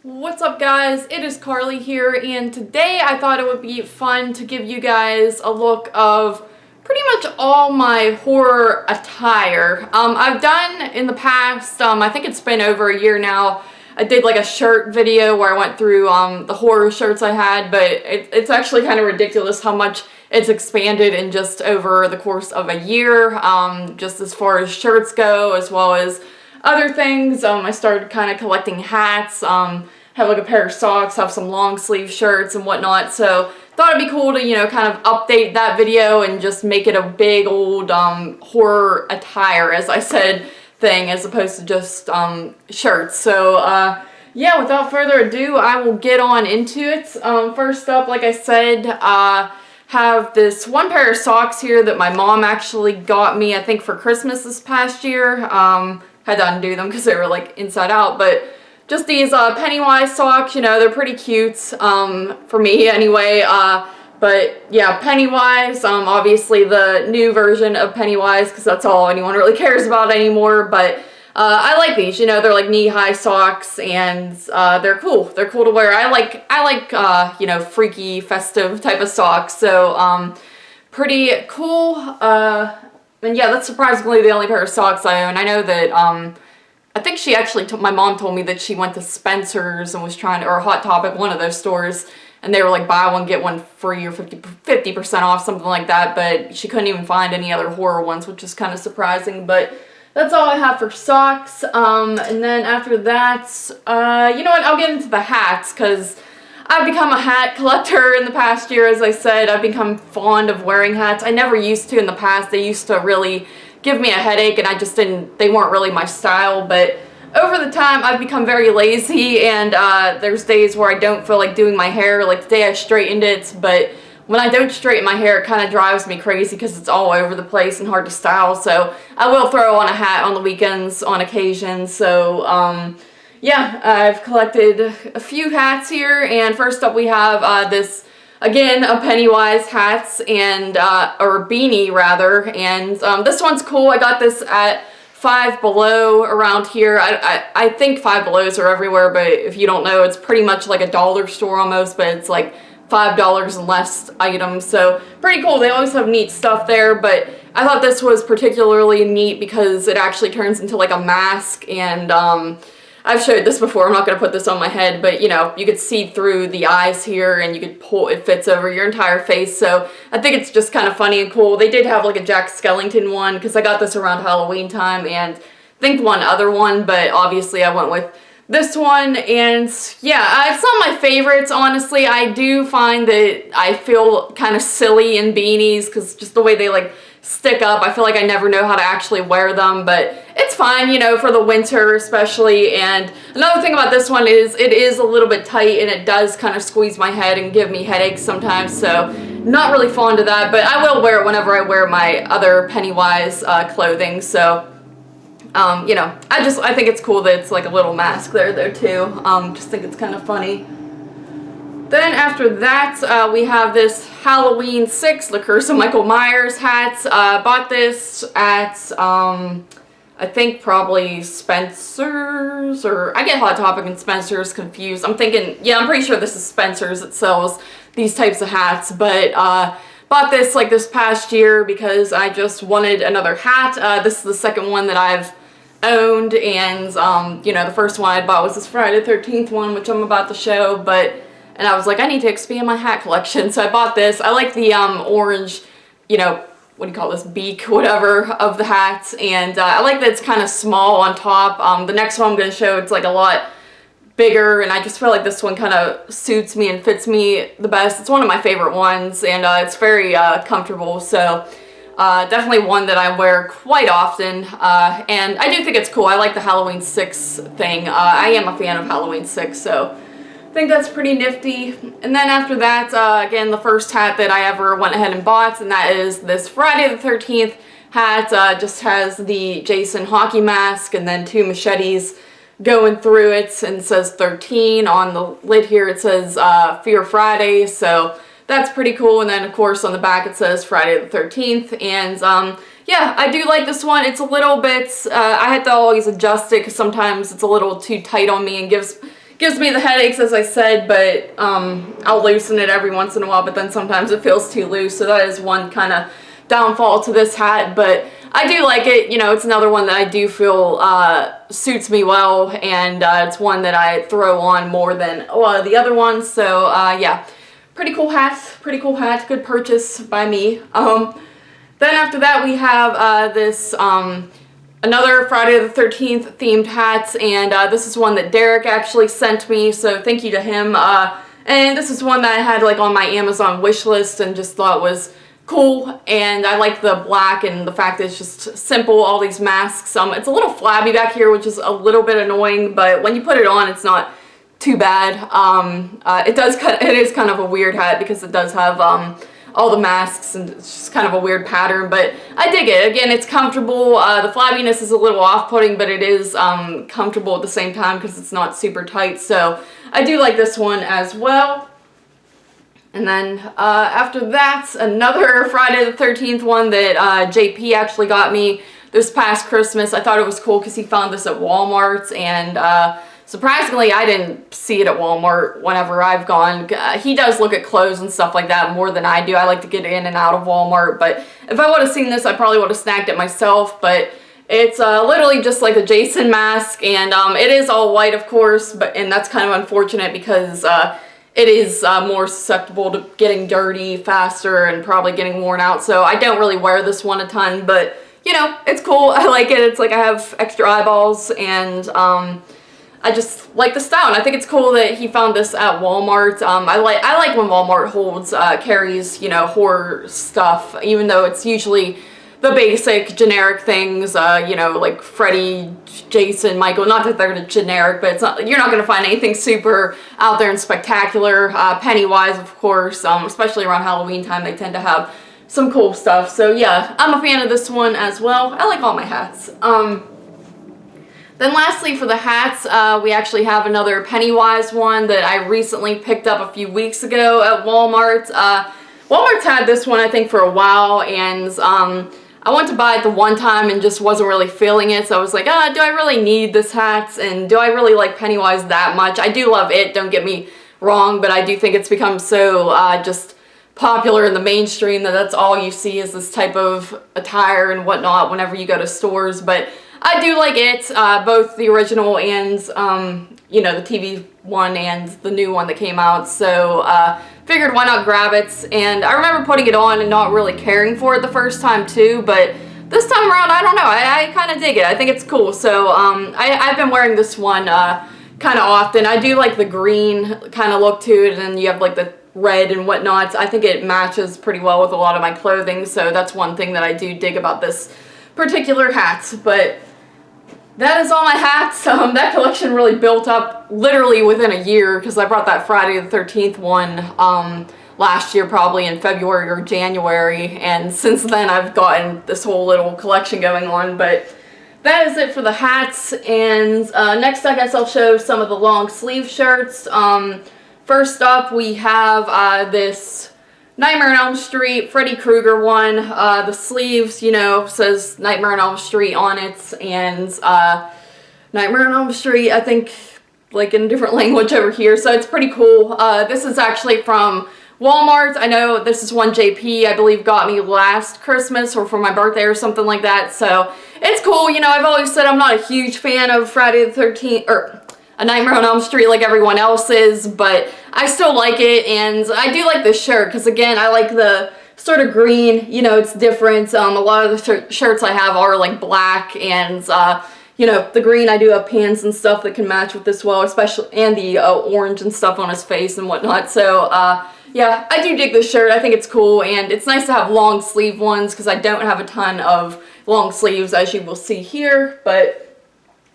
What's up, guys? It is Carly here, and today I thought it would be fun to give you guys a look of pretty much all my horror attire. I've done in the past, I think it's been over a year now, I did like a shirt video where I went through the horror shirts I had, but it's actually kind of ridiculous how much it's expanded in just over the course of a year, just as far as shirts go, as well as other things. I started kind of collecting hats, have like a pair of socks, have some long sleeve shirts and whatnot, so thought it'd be cool to, you know, kind of update that video and just make it a big old horror attire, as I said, thing, as opposed to just shirts. So yeah, without further ado, I will get on into it. First up, like I said, have this one pair of socks here that my mom actually got me, I think, for Christmas this past year. Had to undo them because they were like inside out, but just these Pennywise socks, you know, they're pretty cute, for me anyway. But yeah, Pennywise, obviously the new version of Pennywise, because that's all anyone really cares about anymore. But I like these, you know, they're like knee-high socks, and they're cool. They're cool to wear. I like you know, freaky, festive type of socks, so pretty cool. And yeah, that's surprisingly the only pair of socks I own. I know that, I think she actually, my mom told me that she went to Spencer's and was trying to, or Hot Topic, one of those stores, and they were like buy one, get one free, or 50% off, something like that, but she couldn't even find any other horror ones, which is kind of surprising. But that's all I have for socks. And then after that, you know what, I'll get into the hats, because I've become a hat collector in the past year. As I said, I've become fond of wearing hats. I never used to in the past. They used to really give me a headache, and I just didn't, they weren't really my style. But over the time, I've become very lazy, and there's days where I don't feel like doing my hair. Like today I straightened it, but when I don't straighten my hair, it kind of drives me crazy because it's all over the place and hard to style. So I will throw on a hat on the weekends on occasion. So yeah, I've collected a few hats here, and first up we have this, again, a Pennywise hats, and or beanie rather, and this one's cool. I got this at Five Below around here. I think Five Belows are everywhere, but if you don't know, it's pretty much like a dollar store almost, but it's like $5 and less items, so pretty cool. They always have neat stuff there, but I thought this was particularly neat because it actually turns into like a mask, and I've showed this before, I'm not going to put this on my head, but you know, you could see through the eyes here, and you could pull, it fits over your entire face, so I think it's just kind of funny and cool. They did have like a Jack Skellington one, because I got this around Halloween time, and I think one other one, but obviously I went with this one. And yeah, it's not my favorites, honestly. I do find that I feel kind of silly in beanies, because just the way they like stick up, I feel like I never know how to actually wear them, but it's fine, you know, for the winter especially. And another thing about this one is it is a little bit tight, and it does kind of squeeze my head and give me headaches sometimes, so not really fond of that, but I will wear it whenever I wear my other Pennywise clothing. So you know, I think it's cool that it's like a little mask there though too. Just think it's kind of funny. Then after that, we have this Halloween 6, The Curse of Michael Myers hats. Bought this at, I think probably Spencer's, or I get Hot Topic and Spencer's confused. I'm thinking, yeah, I'm pretty sure this is Spencer's that sells these types of hats, but bought this like this past year because I just wanted another hat. This is the second one that I've owned, and you know, the first one I bought was this Friday the 13th one, which I'm about to show, and I was like, I need to expand my hat collection, so I bought this. I like the orange, you know, what do you call this, beak, whatever, of the hats, and I like that it's kind of small on top. The next one I'm going to show, it's like a lot bigger, and I just feel like this one kind of suits me and fits me the best. It's one of my favorite ones, and it's very comfortable, so definitely one that I wear quite often, and I do think it's cool. I like the Halloween 6 thing. I am a fan of Halloween 6, so I think that's pretty nifty. And then after that, again, the first hat that I ever went ahead and bought, and that is this Friday the 13th hat. Just has the Jason hockey mask and then 2 machetes going through it, and it says 13 on the lid here. It says Fear Friday, so that's pretty cool. And then of course on the back it says Friday the 13th, and yeah, I do like this one. It's a little bit, I had to always adjust it because sometimes it's a little too tight on me and gives gives me the headaches, as I said, but I'll loosen it every once in a while, but then sometimes it feels too loose, so that is one kind of downfall to this hat. But I do like it. You know, it's another one that I do feel suits me well, and it's one that I throw on more than a lot of the other ones. So yeah, pretty cool hat, good purchase by me. Then after that we have this another Friday the 13th themed hat, and this is one that Derek actually sent me, so thank you to him. And this is one that I had like on my Amazon wish list and just thought was cool, and I like the black and the fact that it's just simple, all these masks. It's a little flabby back here, which is a little bit annoying, but when you put it on, it's not too bad. It is kind of a weird hat because it does have all the masks, and it's just kind of a weird pattern, but I dig it. Again, it's comfortable. The flabbiness is a little off-putting, but it is comfortable at the same time because it's not super tight, so I do like this one as well. And then after that, another Friday the 13th one that JP actually got me this past Christmas. I thought it was cool because he found this at Walmart, and surprisingly, I didn't see it at Walmart whenever I've gone. He does look at clothes and stuff like that more than I do. I like to get in and out of Walmart, but if I would have seen this, I probably would have snagged it myself. But it's literally just like a Jason mask, and it is all white, of course, and that's kind of unfortunate because it is more susceptible to getting dirty faster and probably getting worn out. So I don't really wear this one a ton, but you know, it's cool. I like it. It's like I have extra eyeballs, and I just like the style, and I think it's cool that he found this at Walmart. I like when Walmart carries, you know, horror stuff, even though it's usually the basic generic things, you know, like Freddy, Jason, Michael. Not that they're generic, but it's not, you're not going to find anything super out there and spectacular. Pennywise, of course, especially around Halloween time, they tend to have some cool stuff. So yeah, I'm a fan of this one as well. I like all my hats. Then lastly, for the hats, we actually have another Pennywise one that I recently picked up a few weeks ago at Walmart. Walmart's had this one, I think, for a while, and I went to buy it the one time and just wasn't really feeling it, so I was like, do I really need this hat, and do I really like Pennywise that much? I do love it, don't get me wrong, but I do think it's become so just popular in the mainstream that that's all you see is this type of attire and whatnot whenever you go to stores. But I do like it, both the original and, you know, the TV one and the new one that came out, so figured why not grab it. And I remember putting it on and not really caring for it the first time too, but this time around, I don't know, I kind of dig it. I think it's cool, so I've been wearing this one kind of often. I do like the green kind of look to it, and you have like the red and whatnot. I think it matches pretty well with a lot of my clothing, so that's one thing that I do dig about this particular hat. But that is all my hats. That collection really built up literally within a year, because I brought that Friday the 13th one last year, probably in February or January, and since then I've gotten this whole little collection going on. But that is it for the hats, and next I guess I'll show some of the long sleeve shirts. First up, we have this Nightmare on Elm Street Freddy Krueger one. The sleeves, you know, says Nightmare on Elm Street on it, and Nightmare on Elm Street, I think, like in a different language over here, so it's pretty cool. This is actually from Walmart. I know this is one JP, I believe, got me last Christmas or for my birthday or something like that, so it's cool. You know, I've always said I'm not a huge fan of Friday the 13th, or A Nightmare on Elm Street like everyone else is, but I still like it, and I do like this shirt because, again, I like the sort of green, you know, it's different. A lot of the shirts I have are like black, and you know, the green, I do have pants and stuff that can match with this well, especially, and the orange and stuff on his face and whatnot. So yeah, I do dig this shirt. I think it's cool, and it's nice to have long sleeve ones because I don't have a ton of long sleeves, as you will see here. But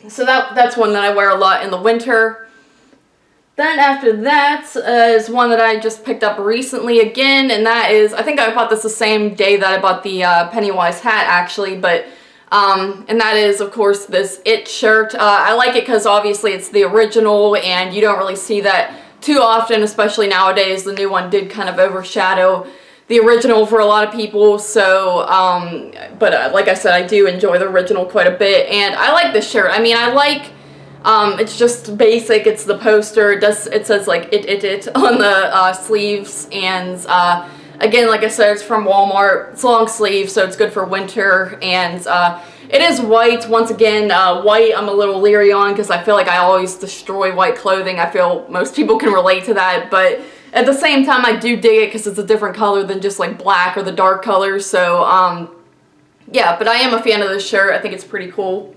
so that's one that I wear a lot in the winter. Then after that is one that I just picked up recently again, and that is, I think I bought this the same day that I bought the Pennywise hat, actually, but and that is, of course, this It shirt. I like it because obviously it's the original, and you don't really see that too often, especially nowadays. The new one did kind of overshadow the original for a lot of people, so but like I said, I do enjoy the original quite a bit, and I like this shirt. I mean, I like It's just basic. It's the poster. It says like it on the sleeves, and again, like I said, it's from Walmart. It's long sleeve, so it's good for winter, and it is white. Once again, white I'm a little leery on because I feel like I always destroy white clothing. I feel most people can relate to that, but at the same time, I do dig it because it's a different color than just like black or the dark colors. So yeah, but I am a fan of this shirt. I think it's pretty cool.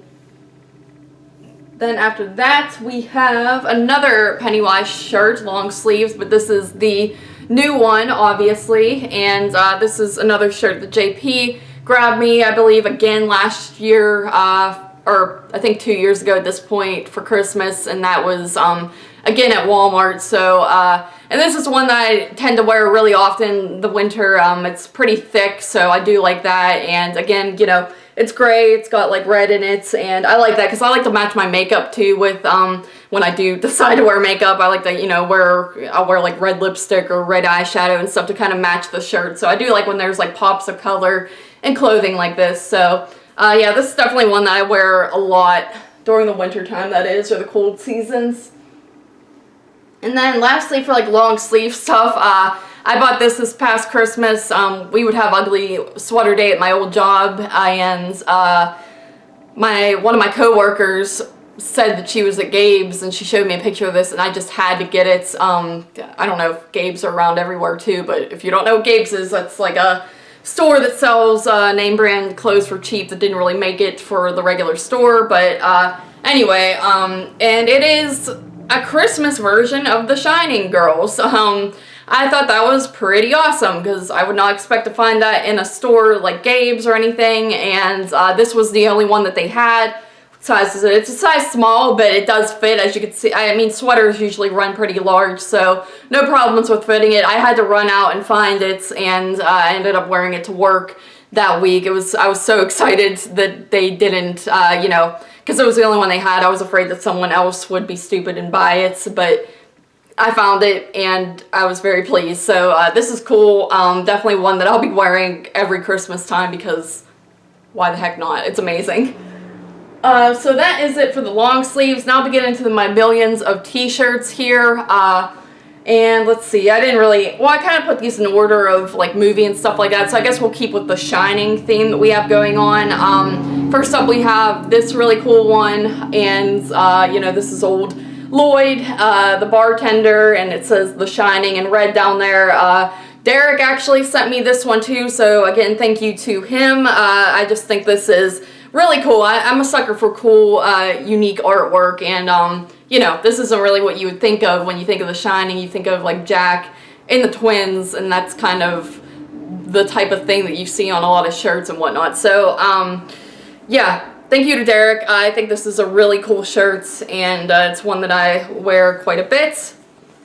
Then after that, we have another Pennywise shirt, long sleeves, but this is the new one, obviously, and this is another shirt that JP grabbed me, I believe, again last year, or I think 2 years ago at this point for Christmas, and that was, again at Walmart, so, and this is one that I tend to wear really often in the winter. It's pretty thick, so I do like that, and again, you know, it's gray, it's got like red in it, and I like that because I like to match my makeup too with, when I do decide to wear makeup, I like to, you know, I'll wear like red lipstick or red eyeshadow and stuff to kind of match the shirt, so I do like when there's like pops of color in clothing like this, so, yeah, this is definitely one that I wear a lot during the winter time, that is, or the cold seasons. And then lastly, for like long sleeve stuff, I bought this past Christmas. We would have ugly sweater day at my old job, and one of my coworkers said that she was at Gabe's, and she showed me a picture of this, and I just had to get it. I don't know if Gabe's are around everywhere too, but if you don't know what Gabe's is, that's like a store that sells name brand clothes for cheap that didn't really make it for the regular store, but anyway, and it is a Christmas version of the Shining girls. I thought that was pretty awesome because I would not expect to find that in a store like Gabe's or anything, and this was the only one that they had. What size is it? It's a size small, but it does fit, as you can see. I mean, sweaters usually run pretty large, so no problems with fitting it. I had to run out and find it, and I ended up wearing it to work that week. I was so excited that they didn't, you know, because it was the only one they had. I was afraid that someone else would be stupid and buy it, but I found it and I was very pleased. So this is cool. Definitely one that I'll be wearing every Christmas time because why the heck not? It's amazing. So that is it for the long sleeves. Now to get into my millions of t-shirts here. And let's see, I kind of put these in order of like movie and stuff like that, so I guess we'll keep with the Shining theme that we have going on. First up we have this really cool one, and you know, this is old Lloyd, the bartender, and it says The Shining in red down there. Derek actually sent me this one too, so again, thank you to him. I just think this is really cool. I'm a sucker for cool, unique artwork, and you know, this isn't really what you would think of when you think of The Shining. You think of like Jack and the twins, and that's kind of the type of thing that you see on a lot of shirts and whatnot. So, yeah, thank you to Derek. I think this is a really cool shirt, and it's one that I wear quite a bit.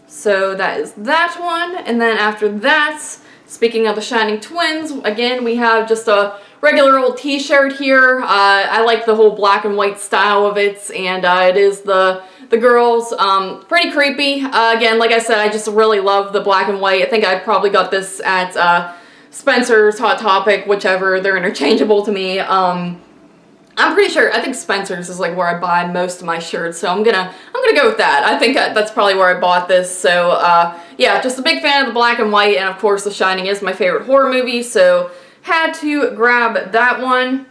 So that is that one, and then after that, speaking of the Shining twins, again, we have just a regular old t-shirt here. I like the whole black and white style of it, and it is the girls. Pretty creepy. Again, like I said, I just really love the black and white. I think I probably got this at Spencer's, Hot Topic, whichever. They're interchangeable to me. I'm pretty sure, I think Spencer's is like where I buy most of my shirts, so I'm gonna go with that. I think that's probably where I bought this. So yeah, just a big fan of the black and white, and of course The Shining is my favorite horror movie, so had to grab that one.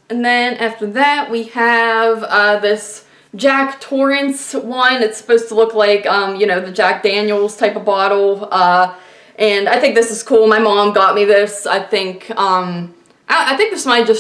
And then after that we have this Jack Torrance one. It's supposed to look like, you know, the Jack Daniels type of bottle, and I think this is cool. My mom got me this. I think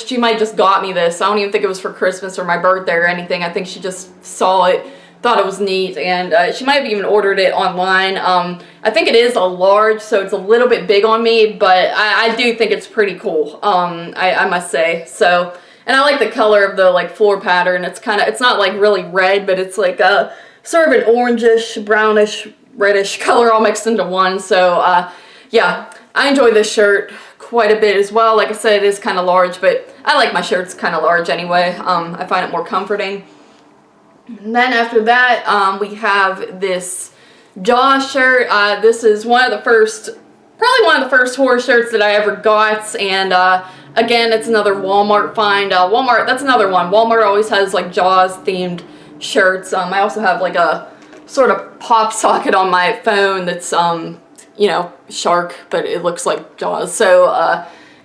she might just got me this. I don't even think it was for Christmas or my birthday or anything. I think she just saw it, thought it was neat, and she might have even ordered it online. I think it is a large, so it's a little bit big on me, but I do think it's pretty cool, I must say. So, and I like the color of the like floor pattern. It's not like really red, but it's like a sort of an orangish, brownish, reddish color all mixed into one. So yeah, I enjoy this shirt quite a bit as well. Like I said, it is kind of large, but I like my shirts kind of large anyway. I find it more comforting. And then after that, we have this Jaws shirt. This is probably one of the first horror shirts that I ever got, and again, it's another Walmart find. Walmart, that's another one. Walmart always has like Jaws themed shirts. I also have like a sort of pop socket on my phone that's, you know, shark, but it looks like Jaws. So,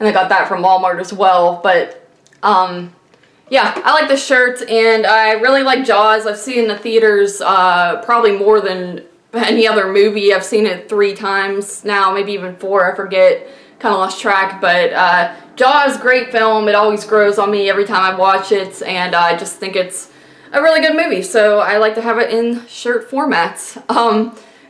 and I got that from Walmart as well. But, yeah, I like the shirt, and I really like Jaws. I've seen it in the theaters probably more than any other movie. I've seen it 3 times now, maybe even 4, I forget. Kind of lost track, but Jaws, great film. It always grows on me every time I watch it, and I just think it's a really good movie, so I like to have it in shirt formats.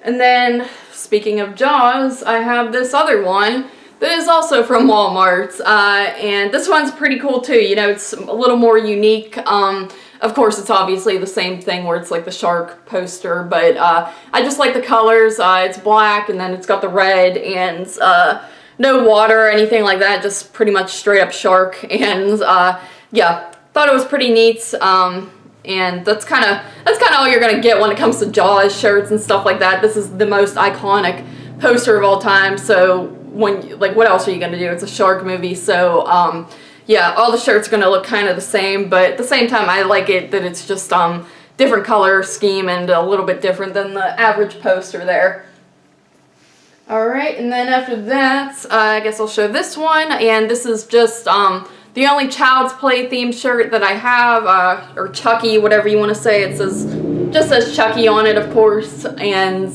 And then, speaking of Jaws, I have this other one that is also from Walmart, and this one's pretty cool too. You know, it's a little more unique. Of course, it's obviously the same thing where it's like the shark poster, but I just like the colors. It's black, and then it's got the red, and no water or anything like that, just pretty much straight up shark. And yeah, thought it was pretty neat. And that's kind of all you're gonna get when it comes to Jaws shirts and stuff like that. This is the most iconic poster of all time. So when, like, what else are you gonna do? It's a shark movie. So yeah, all the shirts are gonna look kind of the same, but at the same time, I like it that it's just different color scheme and a little bit different than the average poster there. Alright, and then after that, I guess I'll show this one, and this is just the only Child's Play themed shirt that I have, or Chucky, whatever you want to say. It just says Chucky on it, of course, and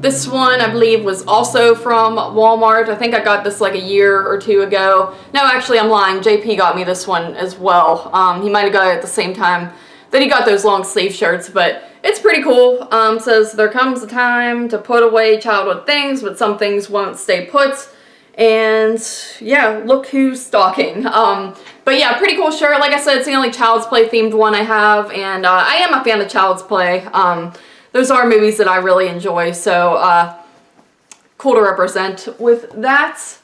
this one, I believe, was also from Walmart. I think I got this like a year or 2 ago. No, actually, I'm lying. JP got me this one as well. He might have got it at the same time that he got those long sleeve shirts, but it's pretty cool. Says, there comes a time to put away childhood things, but some things won't stay put. And yeah, look who's stalking. But yeah, pretty cool shirt. Like I said, it's the only Child's Play themed one I have, and I am a fan of Child's Play. Those are movies that I really enjoy, so cool to represent with that.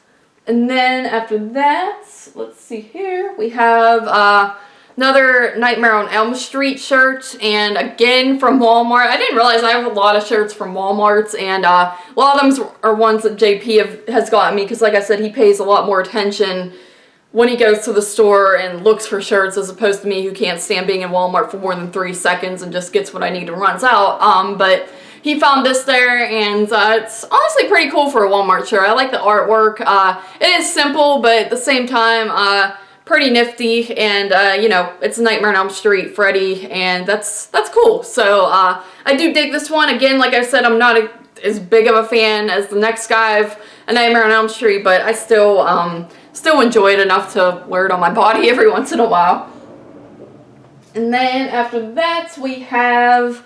And then after that, let's see here, we have another Nightmare on Elm Street shirt, and again from Walmart. I didn't realize I have a lot of shirts from Walmart, and a lot of them are ones that JP has gotten me, because like I said, he pays a lot more attention when he goes to the store and looks for shirts, as opposed to me, who can't stand being in Walmart for more than 3 seconds and just gets what I need and runs out. But he found this there, and it's honestly pretty cool for a Walmart shirt. I like the artwork. It is simple, but at the same time, pretty nifty, and you know, it's Nightmare on Elm Street, Freddy, and that's cool. So I do dig this one. Again, like I said, I'm not as big of a fan as the next guy of A Nightmare on Elm Street, but I still enjoy it enough to wear it on my body every once in a while. And then after that, we have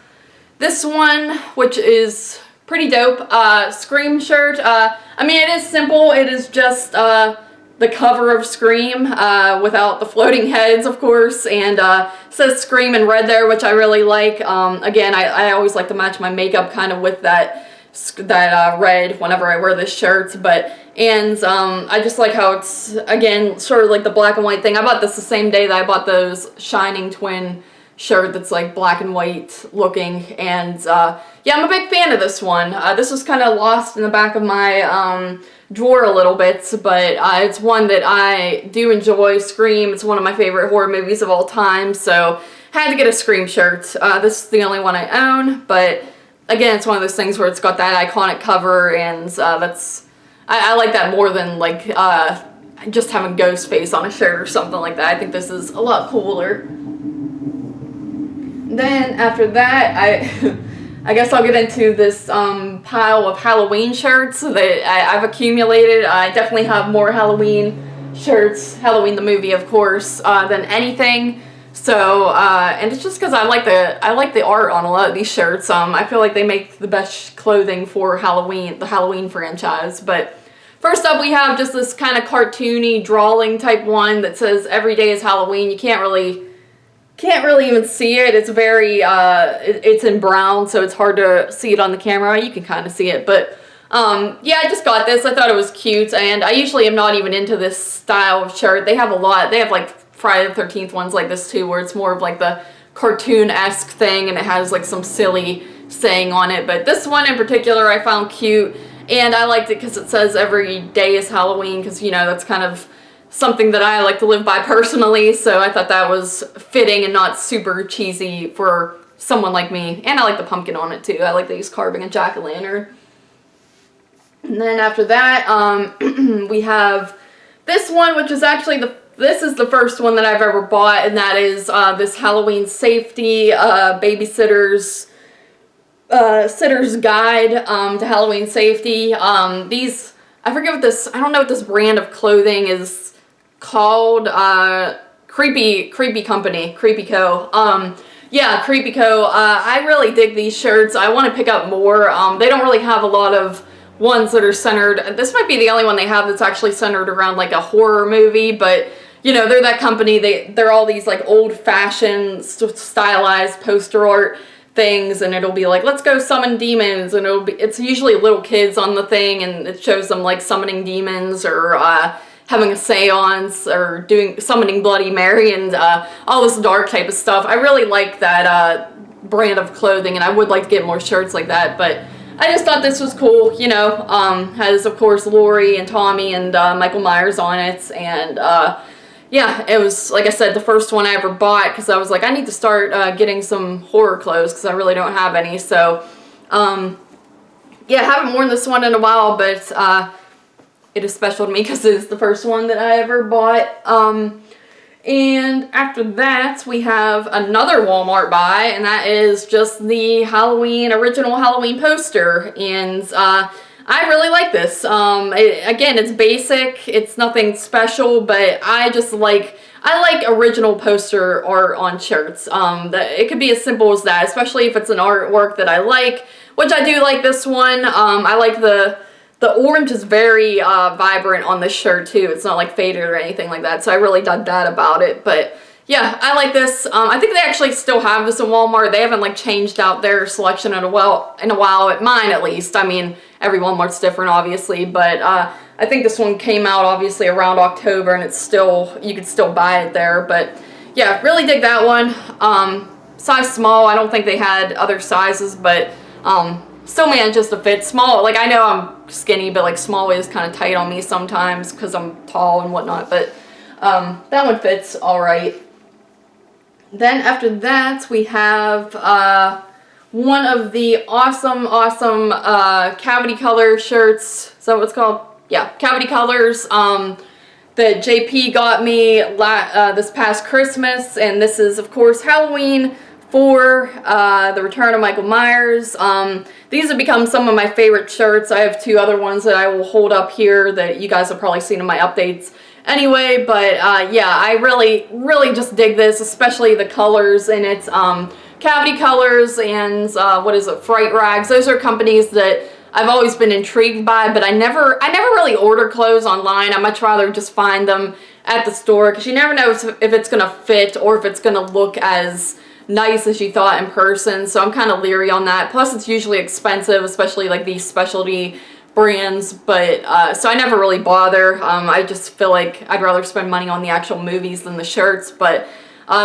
this one, which is pretty dope. Scream shirt. I mean, it is simple. It is just the cover of Scream without the floating heads, of course, and says Scream in red there, which I really like. Again, I always like to match my makeup kind of with that red whenever I wear this shirt, and I just like how it's, again, sort of like the black and white thing. I bought this the same day that I bought those Shining Twin shirt that's like black and white looking, and yeah, I'm a big fan of this one. This was kind of lost in the back of my drawer a little bit, but it's one that I do enjoy. Scream, it's one of my favorite horror movies of all time, so had to get a Scream shirt. This is the only one I own, but again, it's one of those things where it's got that iconic cover, and I like that more than like just having Ghostface on a shirt or something like that. I think this is a lot cooler. Then after that, I guess I'll get into this pile of Halloween shirts that I've accumulated. I definitely have more Halloween shirts, Halloween the movie, of course, than anything. So, and it's just because I like the art on a lot of these shirts. I feel like they make the best clothing for Halloween, the Halloween franchise. But first up, we have just this kind of cartoony, drawing type one that says "Every day is Halloween." You can't really even see it. It's very, it's in brown, so it's hard to see it on the camera. You can kind of see it, but yeah, I just got this. I thought it was cute, and I usually am not even into this style of shirt. They have a lot. They have like Friday the 13th ones like this too, where it's more of like the cartoon-esque thing, and it has like some silly saying on it. But this one in particular I found cute, and I liked it because it says every day is Halloween, because, you know, that's kind of something that I like to live by personally, so I thought that was fitting and not super cheesy for someone like me. And I like the pumpkin on it too. I like that he's carving a jack-o'-lantern. And then after that, we have this one, which is actually this is the first one that I've ever bought, and that is this Halloween Safety Babysitter's Sitter's Guide to Halloween Safety. These, I forget what this, I don't know what this brand of clothing is called. Creepy Company, Creepy Co. Yeah, Creepy Co. I really dig these shirts. I want to pick up more. They don't really have a lot of ones that are centered. This might be the only one they have that's actually centered around like a horror movie, but you know, they're that company. They're all these like old-fashioned stylized poster art things, and it'll be like, let's go summon demons, and it's usually little kids on the thing, and it shows them like summoning demons or having a seance or summoning Bloody Mary and all this dark type of stuff. I really like that brand of clothing, and I would like to get more shirts like that, but I just thought this was cool, you know. Has of course Laurie and Tommy and Michael Myers on it, and yeah, it was, like I said, the first one I ever bought, because I was like, I need to start getting some horror clothes, because I really don't have any. So yeah, I haven't worn this one in a while, but it is special to me because it is the first one that I ever bought. And after that, we have another Walmart buy, and that is just the original Halloween poster. And I really like this. Again, it's basic, it's nothing special, but I like original poster art on shirts. It could be as simple as that, especially if it's an artwork that I like, which I do like this one. I like the orange is very vibrant on this shirt too. It's not like faded or anything like that, so I really dug that about it. But yeah, I like this. I think they actually still have this in Walmart. They haven't like changed out their selection in a while, at mine at least. I mean, every Walmart's different obviously, but I think this one came out obviously around October, and you could still buy it there. But yeah, really dig that one. Size small. I don't think they had other sizes, but still manages to fit. Small, like I know I'm skinny, but like small is kind of tight on me sometimes because I'm tall and whatnot, but that one fits all right. Then after that, we have one of the awesome Cavity Color shirts. Is that what it's called? Yeah, Cavity Colors that JP got me this past Christmas, and this is of course Halloween for the return of Michael Myers. These have become some of my favorite shirts. I have two other ones that I will hold up here that you guys have probably seen in my updates anyway, but yeah, I really just dig this, especially the colors in its Cavity Colors and what is it, Fright Rags. Those are companies that I've always been intrigued by, but I never really order clothes online. I much rather just find them at the store, because you never know if it's gonna fit or if it's gonna look as nice as you thought in person. So I'm kind of leery on that. Plus it's usually expensive, especially like these specialty brands, but so I never really bother. I just feel like I'd rather spend money on the actual movies than the shirts. But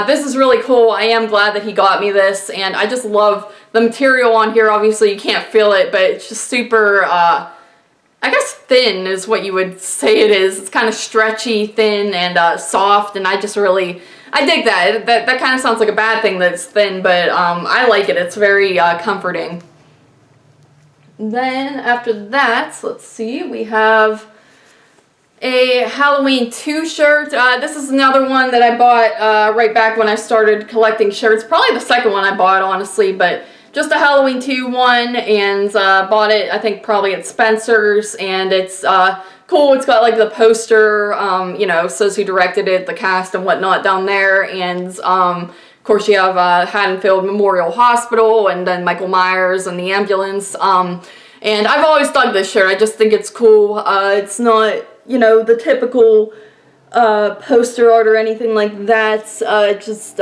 this is really cool. I am glad that he got me this, and I just love the material on here. Obviously you can't feel it, but it's just super I guess thin is what you would say it is. It's kind of stretchy, thin, and soft, and I dig that. That kind of sounds like a bad thing that it's thin, but I like it. It's very comforting. Then after that, let's see, we have a Halloween 2 shirt. This is another one that I bought right back when I started collecting shirts. Probably the second one I bought, honestly, but just a Halloween 2 one, and bought it, I think, probably at Spencer's, and it's cool. It's got like the poster, you know, says who directed it, the cast and whatnot down there, and of course you have Haddonfield Memorial Hospital, and then Michael Myers and the ambulance, and I've always dug this shirt. I just think it's cool. It's not, you know, the typical poster art or anything like that. Just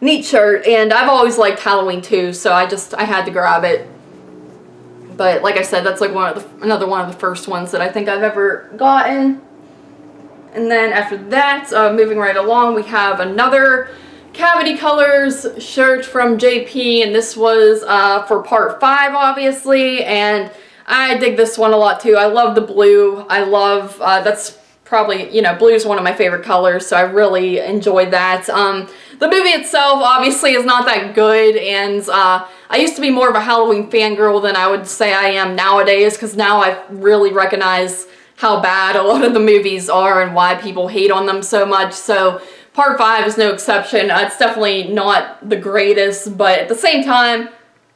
neat shirt, and I've always liked Halloween too, so I had to grab it. But like I said, that's like another one of the first ones that I think I've ever gotten. And then after that, moving right along, we have another Cavity Colors shirt from JP, and this was for part 5, obviously, and I dig this one a lot too. I love the blue. I love, that's probably, you know, blue is one of my favorite colors, so I really enjoyed that. The movie itself obviously is not that good, and I used to be more of a Halloween fangirl than I would say I am nowadays, because now I really recognize how bad a lot of the movies are and why people hate on them so much. So Part 5 is no exception. It's definitely not the greatest, but at the same time,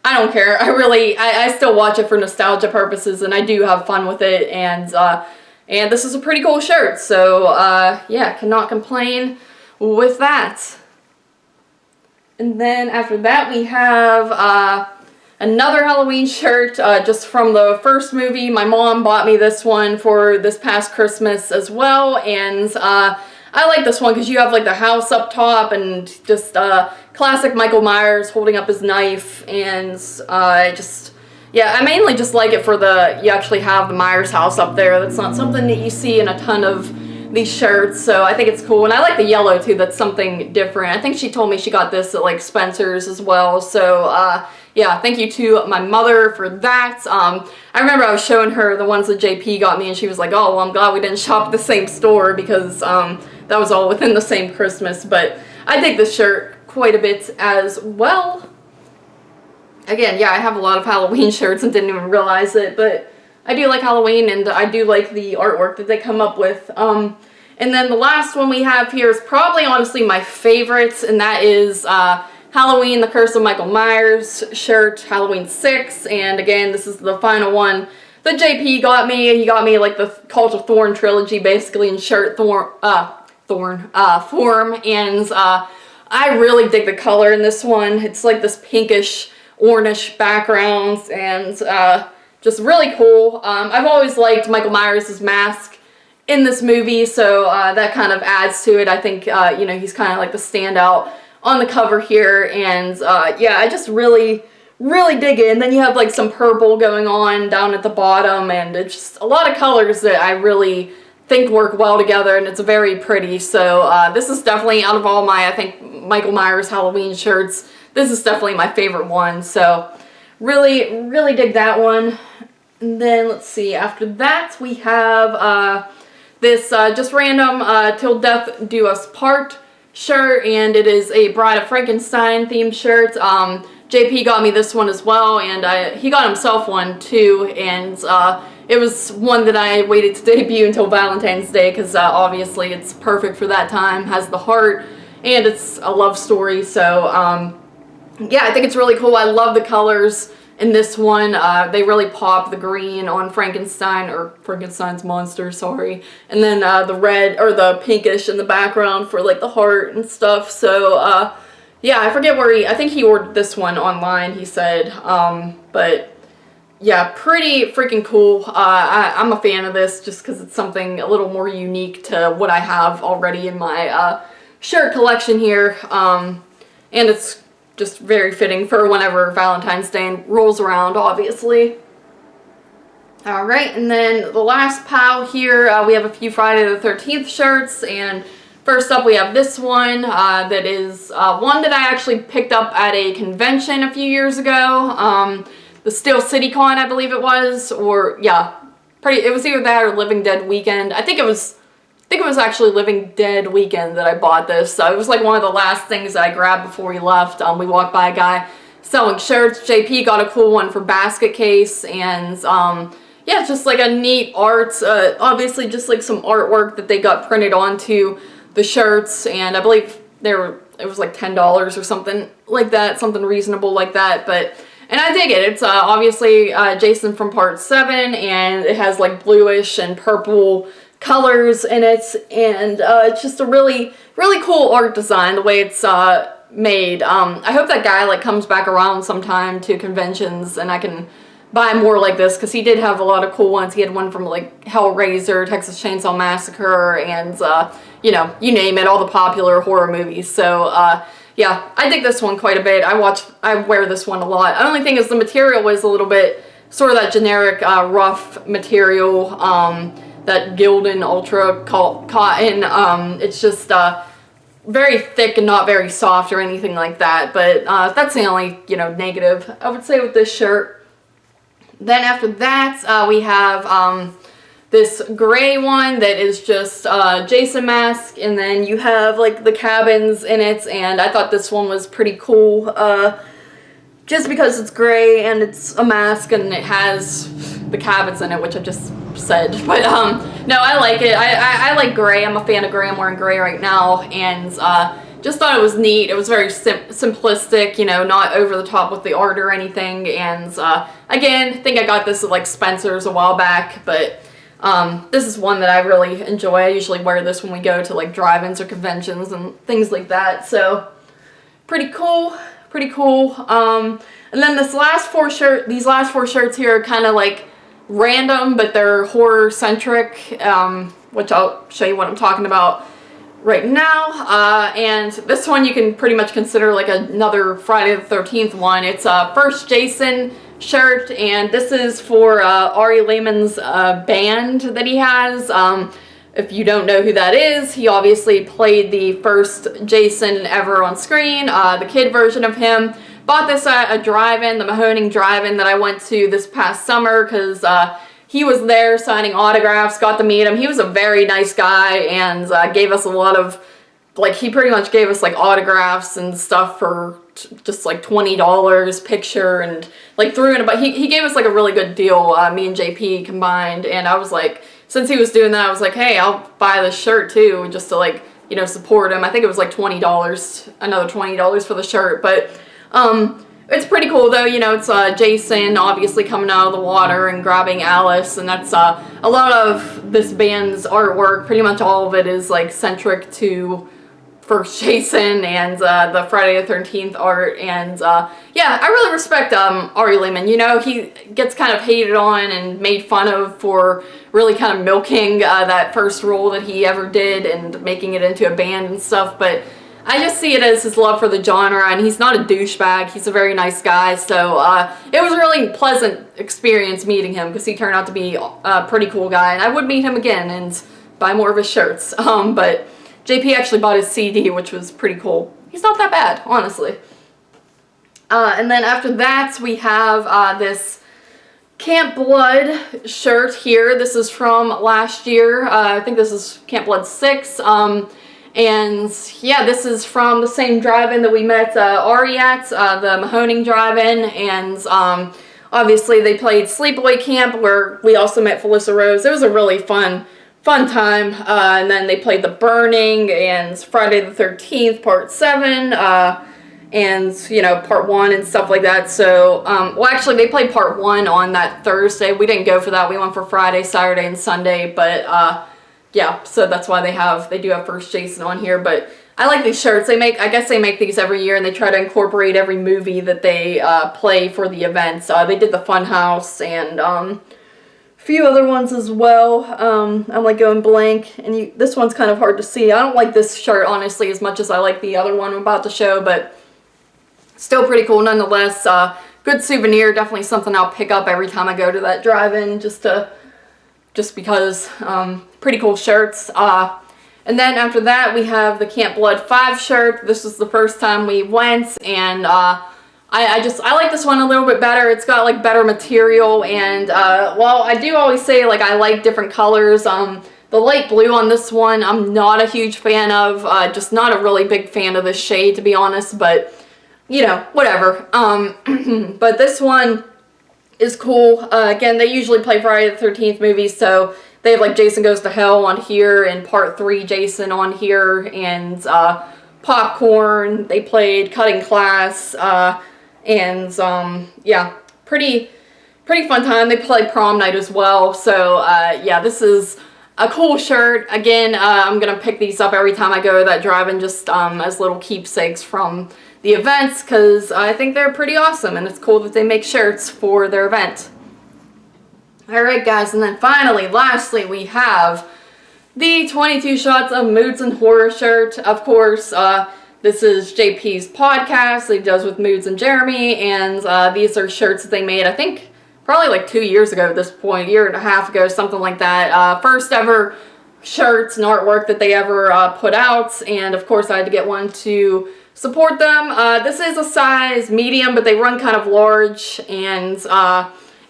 I don't care. I still watch it for nostalgia purposes, and I do have fun with it, and this is a pretty cool shirt, so yeah, cannot complain with that. And then after that we have another Halloween shirt just from the first movie. My mom bought me this one for this past Christmas as well, and I like this one because you have like the house up top and just classic Michael Myers holding up his knife, and yeah, I mainly just like it for you actually have the Myers house up there. That's not something that you see in a ton of these shirts, so I think it's cool. And I like the yellow too, that's something different. I think she told me she got this at like Spencer's as well, so yeah, thank you to my mother for that. I remember I was showing her the ones that JP got me, and she was like, oh, well, I'm glad we didn't shop at the same store, because that was all within the same Christmas. But I dig this shirt quite a bit as well. Again, yeah, I have a lot of Halloween shirts and didn't even realize it, but I do like Halloween, and I do like the artwork that they come up with. And then the last one we have here is probably honestly my favorite, and that is Halloween, The Curse of Michael Myers shirt, Halloween 6, and again, this is the final one that JP got me. He got me like the Cult of Thorn trilogy basically in shirt form, and I really dig the color in this one. It's like this pinkish, orange background, and just really cool. I've always liked Michael Myers' mask in this movie, so that kind of adds to it. I think, you know, he's kind of like the standout on the cover here, and yeah, I just really dig it. And then you have like some purple going on down at the bottom, and it's just a lot of colors that I really think work well together, and it's very pretty. So this is definitely, out of all my, I think, Michael Myers Halloween shirts, this is definitely my favorite one. So really dig that one. And then let's see, after that we have this just random Till Death Do Us Part shirt, and it is a Bride of Frankenstein themed shirt. JP got me this one as well, and he got himself one too, and it was one that I waited to debut until Valentine's Day, because obviously it's perfect for that time, has the heart, and it's a love story. So yeah, I think it's really cool. I love the colors in this one. They really pop, the green on Frankenstein, or Frankenstein's monster, sorry, and then the red, or the pinkish in the background for like the heart and stuff. So yeah, I forget where I think he ordered this one online, he said, but yeah, pretty freaking cool. I'm a fan of this just because it's something a little more unique to what I have already in my shirt collection here, and it's just very fitting for whenever Valentine's Day rolls around, obviously. Alright, and then the last pile here, we have a few Friday the 13th shirts, and first up we have this one, that is one that I actually picked up at a convention a few years ago, the Steel City Con, I believe it was, or yeah, it was either that or Living Dead Weekend. I think it was actually Living Dead Weekend that I bought this. So it was like one of the last things that I grabbed before we left. We walked by a guy selling shirts. JP got a cool one for basket case, and yeah, it's just like a neat art, obviously just like some artwork that they got printed onto the shirts, and I believe it was like $10 or something like that, something reasonable like that, and I dig it. It's obviously Jason from Part 7, and it has like bluish and purple colors in it, and it's just a really cool art design, the way it's made. I hope that guy like comes back around sometime to conventions and I can buy more like this, because he did have a lot of cool ones. He had one from like Hellraiser, Texas Chainsaw Massacre, and you know, you name it, all the popular horror movies. So yeah, I dig this one quite a bit. I wear this one a lot. The only thing is the material is a little bit sort of that generic rough material, that Gildan Ultra cotton. It's just very thick and not very soft or anything like that, but that's the only, you know, negative I would say with this shirt. Then after that we have this gray one that is just Jason mask, and then you have like the cabins in it, and I thought this one was pretty cool just because it's gray and it's a mask and it has the cabins in it, which I just said. But no, I like it. I like gray. I'm a fan of gray. I'm wearing gray right now, and just thought it was neat. It was very simplistic, you know, not over the top with the art or anything. And again, I think I got this at like Spencer's a while back, but this is one that I really enjoy. I usually wear this when we go to like drive-ins or conventions and things like that. So pretty cool, pretty cool. And then these last four shirts here are kind of like random, but they're horror centric, which I'll show you what I'm talking about right now. And this one you can pretty much consider like another Friday the 13th one. It's a First Jason shirt, and this is for Ari Lehman's band that he has. If you don't know who that is, he obviously played the first Jason ever on screen, the kid version of him. Bought this at a drive-in, the Mahoning drive-in that I went to this past summer, because he was there signing autographs, got to meet him. He was a very nice guy, and gave us a lot of, like, he pretty much gave us like autographs and stuff for just like $20 picture, and like threw in, but he gave us like a really good deal, me and JP combined. And I was like, since he was doing that, I was like, hey, I'll buy this shirt too, just to like, you know, support him. I think it was like $20, another $20 for the shirt. But it's pretty cool though, you know. It's Jason obviously coming out of the water and grabbing Alice, and that's a lot of this band's artwork. Pretty much all of it is like centric to First Jason and the Friday the 13th art. And yeah, I really respect Ari Lehman. You know, he gets kind of hated on and made fun of for really kind of milking that first role that he ever did and making it into a band and stuff, but I just see it as his love for the genre, and he's not a douchebag. He's a very nice guy, so it was a really pleasant experience meeting him, because he turned out to be a pretty cool guy, and I would meet him again and buy more of his shirts. But JP actually bought his CD, which was pretty cool. He's not that bad, honestly. And then after that, we have this Camp Blood shirt here. This is from last year. I think this is Camp Blood 6. And yeah, this is from the same drive-in that we met Ari at, the Mahoning drive-in, and obviously they played Sleepaway Camp, where we also met Felissa Rose. It was a really fun time. And then they played The Burning and Friday the 13th Part 7, and you know, Part 1 and stuff like that. So well, actually they played Part 1 on that Thursday. We didn't go for that. We went for Friday, Saturday, and Sunday, but yeah, so that's why they do have First Jason on here. But I like these shirts. I guess they make these every year, and they try to incorporate every movie that they play for the events. They did the Funhouse and a few other ones as well. I'm like going blank, and this one's kind of hard to see. I don't like this shirt, honestly, as much as I like the other one I'm about to show, but still pretty cool nonetheless. Good souvenir, definitely something I'll pick up every time I go to that drive-in, just because, pretty cool shirts. And then after that, we have the Camp Blood 5 shirt. This was the first time we went, and I like this one a little bit better. It's got like better material, and well, I do always say like I like different colors. The light blue on this one, I'm not a huge fan of, just not a really big fan of this shade, to be honest, but you know, whatever. But this one is cool. Again, they usually play Friday the 13th movies, so they have like Jason Goes to Hell on here, and Part 3 Jason on here, and Popcorn. They played Cutting Class, and yeah, pretty fun time. They play Prom Night as well, so yeah, this is a cool shirt. Again, I'm gonna pick these up every time I go to that drive-in, just as little keepsakes from the events, because I think they're pretty awesome, and it's cool that they make shirts for their event. Alright guys, and then finally, lastly, we have the 22 Shots of Moods and Horror shirt. Of course, this is JP's podcast that he does with Moods and Jeremy, and these are shirts that they made, I think, probably like 2 years ago at this point, a year and a half ago, something like that. First ever shirts and artwork that they ever put out, and of course I had to get one to support them. This is a size medium, but they run kind of large, and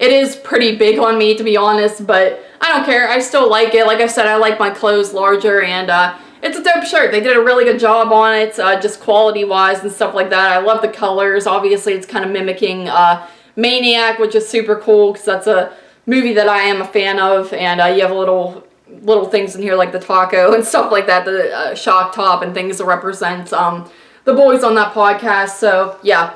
It is pretty big on me, to be honest, but I don't care. I still like it. Like I said, I like my clothes larger, and it's a dope shirt. They did a really good job on it, just quality-wise and stuff like that. I love the colors. Obviously, it's kind of mimicking Maniac, which is super cool because that's a movie that I am a fan of, and you have little things in here like the taco and stuff like that, the shock top and things that represent the boys on that podcast. So yeah,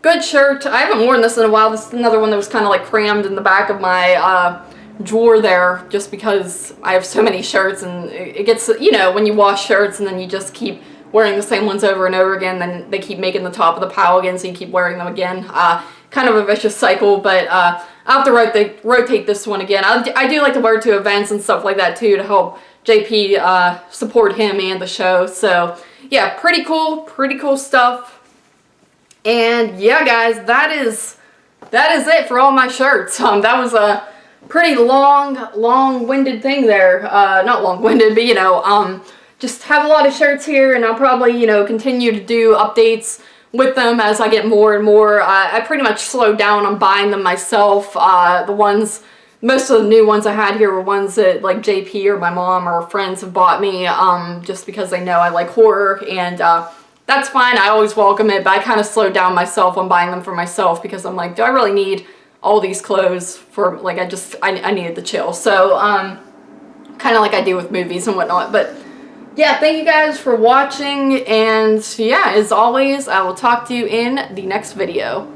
good shirt. I haven't worn this in a while. This is another one that was kind of like crammed in the back of my drawer there, just because I have so many shirts, and it gets, you know, when you wash shirts and then you just keep wearing the same ones over and over again, then they keep making the top of the pile again, so you keep wearing them again. Kind of a vicious cycle, but I'll have to rotate this one again. I do like to wear it to events and stuff like that too, to help JP support him and the show. So yeah, pretty cool stuff. And yeah, guys, that is it for all my shirts. That was a pretty long-winded thing there. Not long-winded, but you know, just have a lot of shirts here, and I'll probably, you know, continue to do updates with them as I get more and more. I pretty much slowed down on buying them myself. Most of the new ones I had here were ones that like JP or my mom or friends have bought me, just because they know I like horror, and that's fine. I always welcome it, but I kind of slowed down myself on buying them for myself because I'm like, do I really need all these clothes for, like, I needed the chill. So, kind of like I do with movies and whatnot. But yeah, thank you guys for watching, and yeah, as always, I will talk to you in the next video.